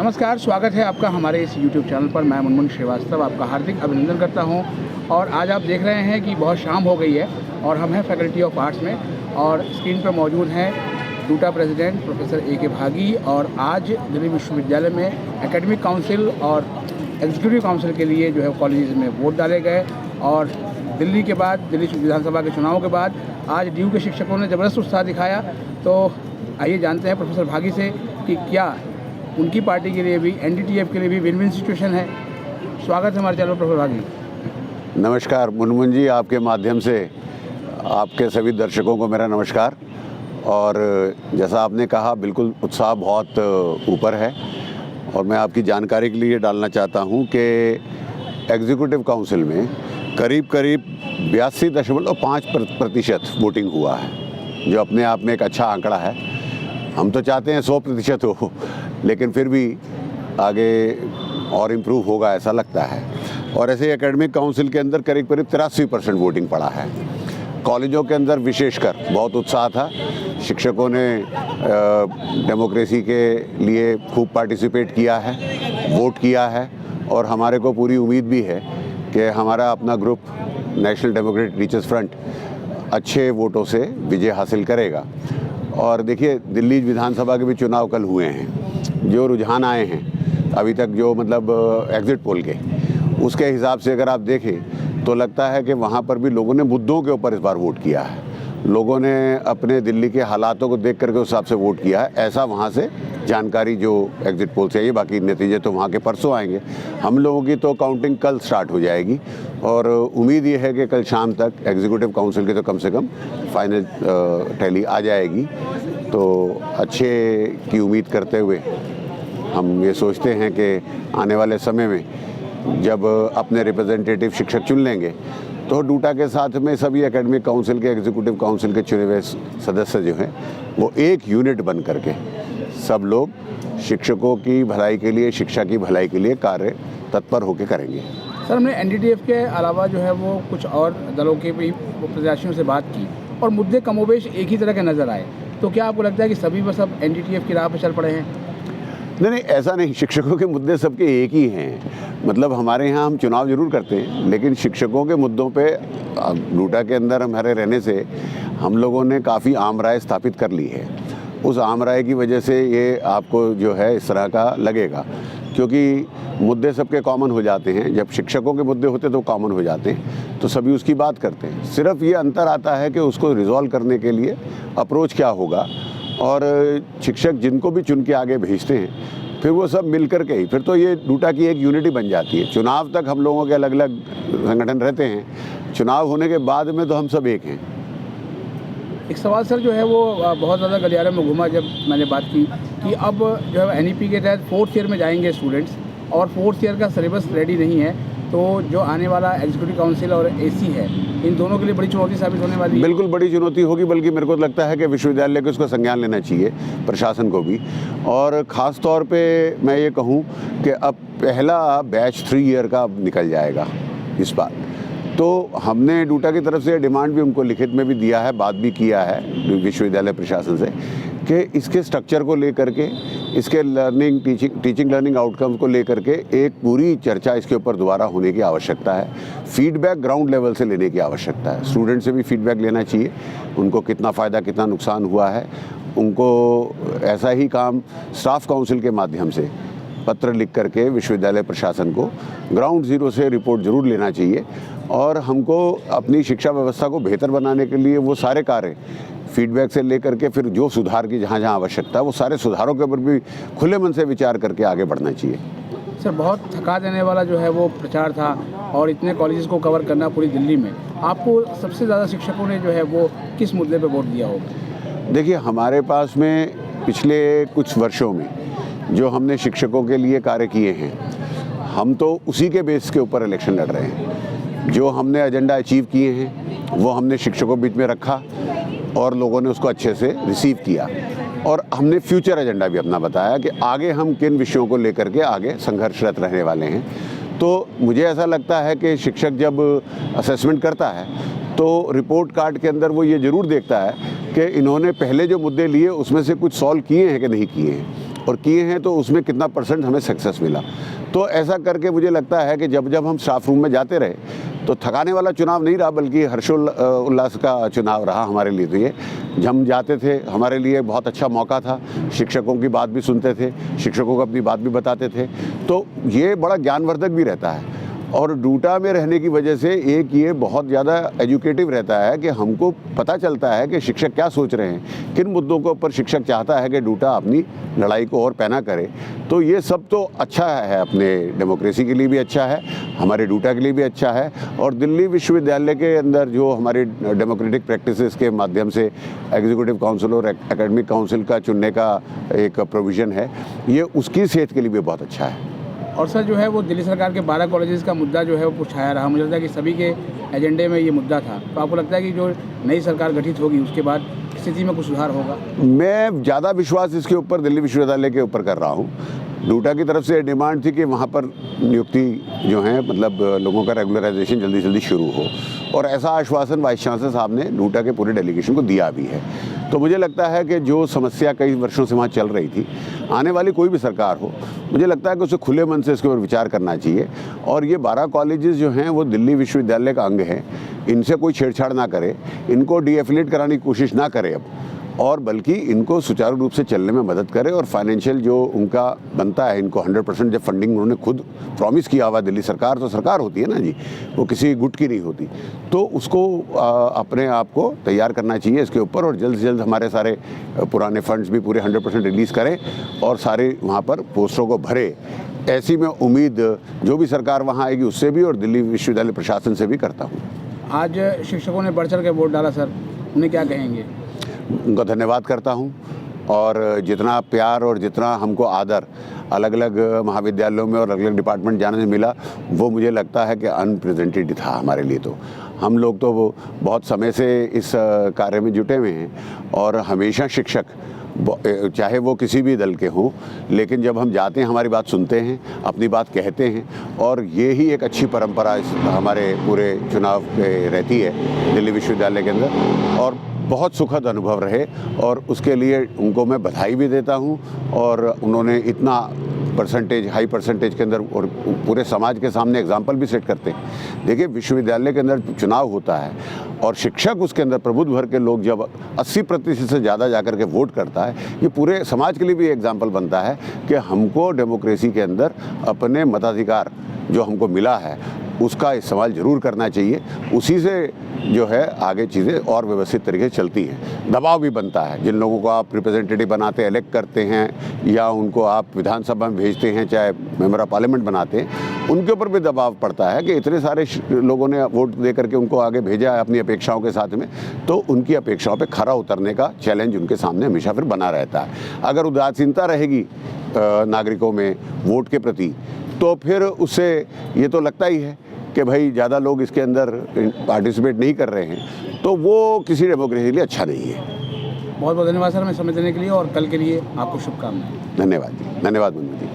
नमस्कार, स्वागत है आपका हमारे इस YouTube चैनल पर। मैं मुनमुन श्रीवास्तव आपका हार्दिक अभिनंदन करता हूं। और आज आप देख रहे हैं कि बहुत शाम हो गई है और हम हैं फैकल्टी ऑफ आर्ट्स में और स्क्रीन पर मौजूद हैं डूटा प्रेसिडेंट प्रोफेसर ए के भागी। और आज दिल्ली विश्वविद्यालय में एकेडमिक काउंसिल और एग्जीक्यूटिव काउंसिल के लिए जो है कॉलेज में वोट डाले गए। और दिल्ली के बाद, दिल्ली विधानसभा के चुनाव के बाद आज ड्यू के शिक्षकों ने ज़बरदस्त उत्साह दिखाया। तो आइए जानते हैं प्रोफेसर भागी से कि क्या उनकी पार्टी के लिए भी, एनडीटीएफ के लिए भी विन विन सिचुएशन है। स्वागत है हमारे चैनल प्रोफेसर भागी। नमस्कार मुनमुन जी, आपके माध्यम से आपके सभी दर्शकों को मेरा नमस्कार। और जैसा आपने कहा, बिल्कुल उत्साह बहुत ऊपर है। और मैं आपकी जानकारी के लिए डालना चाहता हूं कि एग्जीक्यूटिव काउंसिल में करीब 82.5% वोटिंग हुआ है, जो अपने आप में एक अच्छा आंकड़ा है। हम तो चाहते हैं 100% हो, लेकिन फिर भी आगे और इम्प्रूव होगा ऐसा लगता है। और ऐसे ही एकेडमिक काउंसिल के अंदर करीब 83% वोटिंग पड़ा है। कॉलेजों के अंदर विशेषकर बहुत उत्साह था। शिक्षकों ने डेमोक्रेसी के लिए खूब पार्टिसिपेट किया है, वोट किया है। और हमारे को पूरी उम्मीद भी है कि हमारा अपना group national democratic teachers front अच्छे वोटों से विजय हासिल करेगा। और देखिए, दिल्ली विधानसभा के भी चुनाव कल हुए हैं। जो रुझान आए हैं अभी तक, जो मतलब एग्जिट पोल के, उसके हिसाब से अगर आप देखें तो लगता है कि वहाँ पर भी लोगों ने मुद्दों के ऊपर इस बार वोट किया है। लोगों ने अपने दिल्ली के हालातों को देख करके उस हिसाब से वोट किया है, ऐसा वहाँ से जानकारी जो एग्जिट पोल से आई है। बाकी नतीजे तो वहाँ के परसों आएंगे। हम लोगों की तो काउंटिंग कल स्टार्ट हो जाएगी और उम्मीद ये है कि कल शाम तक एग्जीक्यूटिव काउंसिल की तो कम से कम फाइनल टैली आ जाएगी। तो अच्छे की उम्मीद करते हुए हम ये सोचते हैं कि आने वाले समय में जब अपने रिप्रेजेंटेटिव शिक्षक चुन लेंगे तो डूटा के साथ में सभी एकेडमिक काउंसिल के, एग्जीक्यूटिव काउंसिल के चुने हुए सदस्य जो हैं वो एक यूनिट बन करके सब लोग शिक्षकों की भलाई के लिए, शिक्षा की भलाई के लिए कार्य तत्पर होकर करेंगे। सर, हमने एनडीटीएफ के अलावा जो है वो कुछ और दलों के भी प्रत्याशियों से बात की और मुद्दे कमोबेश एक ही तरह के नज़र आए। तो क्या आपको लगता है कि सभी बस अब एनडीटीएफ की राह पर चल पड़े हैं? नहीं, ऐसा नहीं। शिक्षकों के मुद्दे सबके एक ही हैं। मतलब हमारे यहाँ हम चुनाव जरूर करते हैं, लेकिन शिक्षकों के मुद्दों पे डूटा के अंदर हमारे रहने से हम लोगों ने काफ़ी आम राय स्थापित कर ली है। उस आम राय की वजह से ये आपको जो है इस तरह का लगेगा, क्योंकि मुद्दे सबके कॉमन हो जाते हैं। जब शिक्षकों के मुद्दे होते तो कॉमन हो जाते हैं, तो सभी उसकी बात करते हैं। सिर्फ ये अंतर आता है कि उसको रिजॉल्व करने के लिए अप्रोच क्या होगा। और शिक्षक जिनको भी चुन के आगे भेजते हैं, फिर वो सब मिल कर के ही फिर तो ये डूटा की एक यूनिटी बन जाती है। चुनाव तक हम लोगों के अलग अलग संगठन रहते हैं, चुनाव होने के बाद में तो हम सब एक हैं। एक सवाल सर जो है वो बहुत ज़्यादा गलियारे में घूमा जब मैंने बात की कि अब जो है एनईपी के तहत 4th ईयर में जाएंगे स्टूडेंट्स और 4th ईयर का सिलेबस रेडी नहीं है। तो जो आने वाला एग्जीक्यूटिव काउंसिल और एसी है, इन दोनों के लिए बड़ी चुनौती साबित होने वाली है। बिल्कुल बड़ी चुनौती होगी, बल्कि मेरे को लगता है कि विश्वविद्यालय को इसका संज्ञान लेना चाहिए, प्रशासन को भी। और ख़ास तौर पे मैं ये कहूँ कि अब पहला बैच 3 ईयर का निकल जाएगा इस बार। तो हमने डूटा की तरफ से डिमांड भी उनको लिखित में भी दिया है, बात भी किया है विश्वविद्यालय प्रशासन से कि इसके स्ट्रक्चर को लेकर के, इसके टीचिंग लर्निंग आउटकम्स को लेकर के एक पूरी चर्चा इसके ऊपर दोबारा होने की आवश्यकता है। फीडबैक ग्राउंड लेवल से लेने की आवश्यकता है। स्टूडेंट से भी फीडबैक लेना चाहिए, उनको कितना फ़ायदा कितना नुकसान हुआ है। उनको ऐसा ही काम स्टाफ काउंसिल के माध्यम से पत्र लिख करके विश्वविद्यालय प्रशासन को ग्राउंड ज़ीरो से रिपोर्ट ज़रूर लेना चाहिए। और हमको अपनी शिक्षा व्यवस्था को बेहतर बनाने के लिए वो सारे कार्य फीडबैक से लेकर के फिर जो सुधार की जहाँ जहाँ आवश्यकता है, वो सारे सुधारों के ऊपर भी खुले मन से विचार करके आगे बढ़ना चाहिए। सर, बहुत थका देने वाला जो है वो प्रचार था और इतने कॉलेजेस को कवर करना पूरी दिल्ली में। आपको सबसे ज़्यादा शिक्षकों ने जो है वो किस मुद्दे पे वोट दिया होगा? देखिए, हमारे पास में पिछले कुछ वर्षों में जो हमने शिक्षकों के लिए कार्य किए हैं, हम तो उसी के बेस के ऊपर इलेक्शन लड़ रहे हैं। जो हमने एजेंडा अचीव किए हैं वो हमने शिक्षकों के बीच में रखा और लोगों ने उसको अच्छे से रिसीव किया। और हमने फ्यूचर एजेंडा भी अपना बताया कि आगे हम किन विषयों को लेकर के आगे संघर्षरत रहने वाले हैं। तो मुझे ऐसा लगता है कि शिक्षक जब असेसमेंट करता है तो रिपोर्ट कार्ड के अंदर वो ये ज़रूर देखता है कि इन्होंने पहले जो मुद्दे लिए उसमें से कुछ सॉल्व किए हैं कि नहीं किए हैं। और किए हैं तो उसमें कितना % हमें सक्सेस मिला। तो ऐसा करके मुझे लगता है कि जब जब हम स्टाफ रूम में जाते रहे तो थकाने वाला चुनाव नहीं रहा, बल्कि हर्षोल्लास का चुनाव रहा हमारे लिए। तो ये हम जाते थे, हमारे लिए बहुत अच्छा मौका था, शिक्षकों की बात भी सुनते थे, शिक्षकों को अपनी बात भी बताते थे, तो ये बड़ा ज्ञानवर्धक भी रहता है। और डूटा में रहने की वजह से एक ये बहुत ज़्यादा एजुकेटिव रहता है कि हमको पता चलता है कि शिक्षक क्या सोच रहे हैं, किन मुद्दों के ऊपर शिक्षक चाहता है कि डूटा अपनी लड़ाई को और पैना करे। तो ये सब तो अच्छा है, अपने डेमोक्रेसी के लिए भी अच्छा है, हमारे डूटा के लिए भी अच्छा है। और दिल्ली विश्वविद्यालय के अंदर जो हमारी डेमोक्रेटिक प्रैक्टिसेस के माध्यम से एग्जीक्यूटिव काउंसिल और एकेडमिक काउंसिल का चुनने का एक प्रोविज़न है, ये उसकी सेहत के लिए भी बहुत अच्छा है। और सर जो है वो दिल्ली सरकार के 12 कॉलेजेस का मुद्दा जो है वो उठाया रहा। मुझे लगता है कि सभी के एजेंडे में ये मुद्दा था। तो आपको लगता है कि जो नई सरकार गठित होगी उसके बाद स्थिति में कुछ सुधार होगा? मैं ज़्यादा विश्वास इसके ऊपर दिल्ली विश्वविद्यालय के ऊपर कर रहा हूँ। डूटा की तरफ से डिमांड थी कि वहाँ पर नियुक्ति जो है, मतलब लोगों का रेगुलराइजेशन जल्दी से जल्दी शुरू हो, और ऐसा आश्वासन वाइस चांसलर साहब ने डूटा के पूरे डेलीगेशन को दिया भी है। तो मुझे लगता है कि जो समस्या कई वर्षों से वहाँ चल रही थी, आने वाली कोई भी सरकार हो, मुझे लगता है कि उसे खुले मन से इसके ऊपर विचार करना चाहिए। और ये 12 कॉलेजेस जो हैं वो दिल्ली विश्वविद्यालय का अंग हैं, इनसे कोई छेड़छाड़ ना करे, इनको डीएफिलेट कराने की कोशिश ना करे अब, और बल्कि इनको सुचारू रूप से चलने में मदद करे। और फाइनेंशियल जो उनका बनता है, इनको 100% जब फंडिंग उन्होंने खुद प्रॉमिस किया हुआ, दिल्ली सरकार तो सरकार होती है ना जी, वो किसी गुट की नहीं होती, तो उसको अपने आप को तैयार करना चाहिए इसके ऊपर। और जल्द से जल्द हमारे सारे पुराने फंड्स भी पूरे 100% रिलीज़ करें और सारे वहाँ पर पोस्टों को भरे। ऐसी मैं उम्मीद जो भी सरकार वहाँ आएगी उससे भी और दिल्ली विश्वविद्यालय प्रशासन से भी करता हूँ। आज शिक्षकों ने बढ़ चढ़ के वोट डाला सर, उन्हें क्या कहेंगे? उनका धन्यवाद करता हूँ। और जितना प्यार और जितना हमको आदर अलग अलग महाविद्यालयों में और अलग अलग डिपार्टमेंट जाने से मिला, वो मुझे लगता है कि अनप्रेजेंटेड था हमारे लिए। तो हम लोग तो वो बहुत समय से इस कार्य में जुटे हुए हैं, और हमेशा शिक्षक, चाहे वो किसी भी दल के हों, लेकिन जब हम जाते हैं हमारी बात सुनते हैं, अपनी बात कहते हैं, और ये ही एक अच्छी परंपरा हमारे पूरे चुनाव पे रहती है दिल्ली विश्वविद्यालय के अंदर। और बहुत सुखद अनुभव रहे, और उसके लिए उनको मैं बधाई भी देता हूँ। और उन्होंने इतना हाई परसेंटेज के अंदर और पूरे समाज के सामने एग्जाम्पल भी सेट करते हैं। देखिए, विश्वविद्यालय के अंदर चुनाव होता है और शिक्षक उसके अंदर प्रबुद्ध वर्ग के लोग जब 80% से ज़्यादा जाकर के वोट करता है, ये पूरे समाज के लिए भी एग्जाम्पल बनता है कि हमको डेमोक्रेसी के अंदर अपने मताधिकार जो हमको मिला है उसका इस्तेमाल ज़रूर करना चाहिए। उसी से जो है आगे चीज़ें और व्यवस्थित तरीके से चलती हैं। दबाव भी बनता है, जिन लोगों को आप रिप्रेजेंटेटिव बनाते, इलेक्ट करते हैं, या उनको आप विधानसभा में भेजते हैं, चाहे मेंबर ऑफ पार्लियामेंट बनाते हैं, उनके ऊपर भी दबाव पड़ता है कि इतने सारे लोगों ने वोट दे करके उनको आगे भेजा है अपनी अपेक्षाओं के साथ में, तो उनकी अपेक्षाओं पर खरा उतरने का चैलेंज उनके सामने हमेशा फिर बना रहता है। अगर उदासीनता रहेगी नागरिकों में वोट के प्रति, तो फिर उससे ये तो लगता ही है कि भाई ज़्यादा लोग इसके अंदर पार्टिसिपेट नहीं कर रहे हैं, तो वो किसी डेमोक्रेसी के लिए अच्छा नहीं है। बहुत बहुत धन्यवाद सर, हमें समय देने के लिए, और कल के लिए आपको शुभकामनाएं। धन्यवाद जी, धन्यवाद मनोज जी।